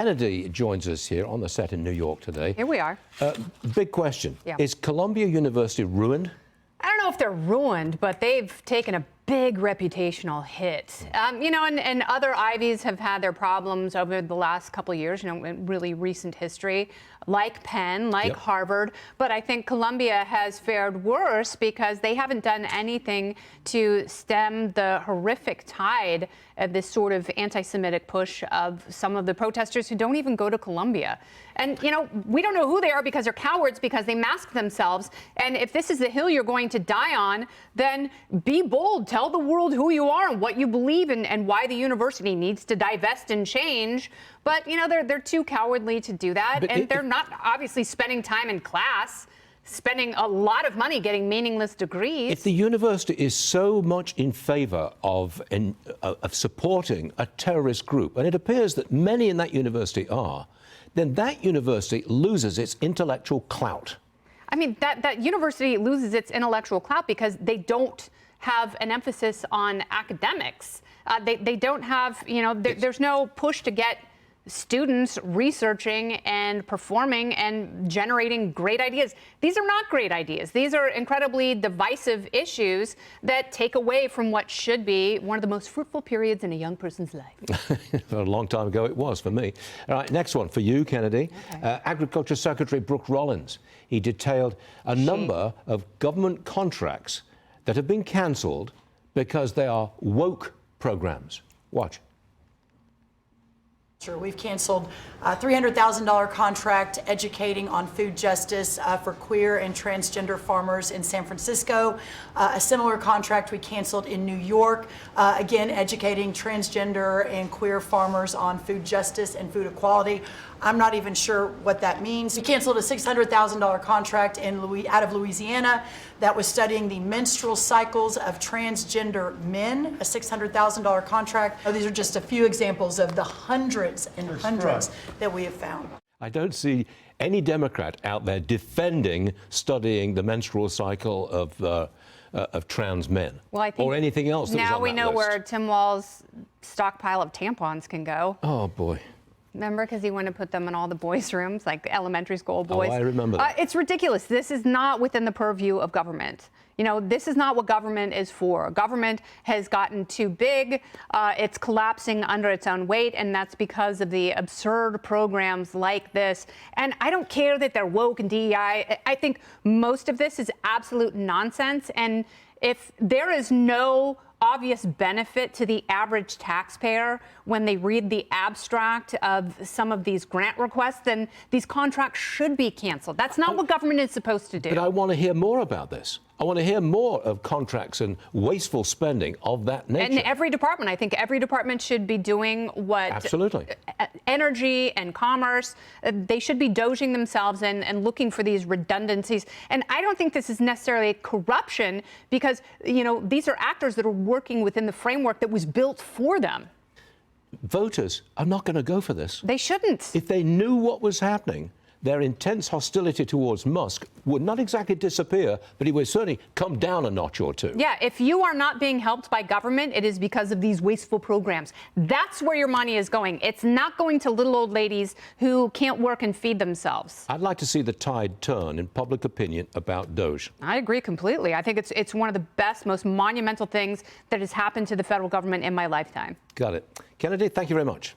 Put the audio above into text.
Kennedy joins us here on the set in New York today. Here we are. Big question. Yeah. Is Columbia University ruined? I don't know if they're ruined, but they've taken a big reputational hit. And other Ivies have had their problems over the last couple of years, in really recent history, like Penn, like Harvard. But I think Columbia has fared worse because they haven't done anything to stem the horrific tide of this sort of anti-Semitic push of some of the protesters who don't even go to Columbia. And, we don't know who they are because they're cowards, because they mask themselves. And if this is the hill you're going to die on, then be bold. Tell the world who you are and what you believe in and why the university needs to divest and change. But, they're too cowardly to do that. But they're not obviously spending time in class, spending a lot of money getting meaningless degrees. If the university is so much in favour of supporting a terrorist group, and it appears that many in that university are, then that university loses its intellectual clout. I mean, that university loses its intellectual clout because they don't have an emphasis on academics. They don't have, there's no push to get students researching and performing and generating great ideas. These are not great ideas. These are incredibly divisive issues that take away from what should be one of the most fruitful periods in a young person's life. A long time ago it was for me. All right, next one for you, Kennedy. Okay. Agriculture Secretary Brooke Rollins. He detailed a number of government contracts that have been cancelled because they are woke programs. Watch. We've canceled a $300,000 contract educating on food justice for queer and transgender farmers in San Francisco. A similar contract we canceled in New York, again, educating transgender and queer farmers on food justice and food equality. I'm not even sure what that means. We canceled a $600,000 contract out of Louisiana that was studying the menstrual cycles of transgender men, a $600,000 contract. These are just a few examples of the hundreds and hundreds that we have found. I don't see any Democrat out there defending studying the menstrual cycle of trans men, well, I think or anything else that was on that now we know list. where Tim Walz's stockpile of tampons can go. Oh, boy. Remember, because he wanted to put them in all the boys' rooms, like elementary school boys. Oh, I remember that. It's ridiculous. This is not within the purview of government. This is not what government is for. Government has gotten too big. It's collapsing under its own weight, and that's because of the absurd programs like this. And I don't care that they're woke and DEI. I think most of this is absolute nonsense. And if there is no obvious benefit to the average taxpayer when they read the abstract of some of these grant requests, then these contracts should be canceled. That's not what government is supposed to do. But I want to hear more about this. I want to hear more of contracts and wasteful spending of that nature. And every department, I think every department should be doing what... Absolutely. Energy and commerce, they should be doging themselves and looking for these redundancies. And I don't think this is necessarily corruption because, these are actors that are working within the framework that was built for them. Voters are not going to go for this. They shouldn't. If they knew what was happening, their intense hostility towards Musk would not exactly disappear, but he would certainly come down a notch or two. Yeah, if you are not being helped by government, it is because of these wasteful programs. That's where your money is going. It's not going to little old ladies who can't work and feed themselves. I'd like to see the tide turn in public opinion about Doge. I agree completely. I think it's one of the best, most monumental things that has happened to the federal government in my lifetime. Got it. Kennedy, thank you very much.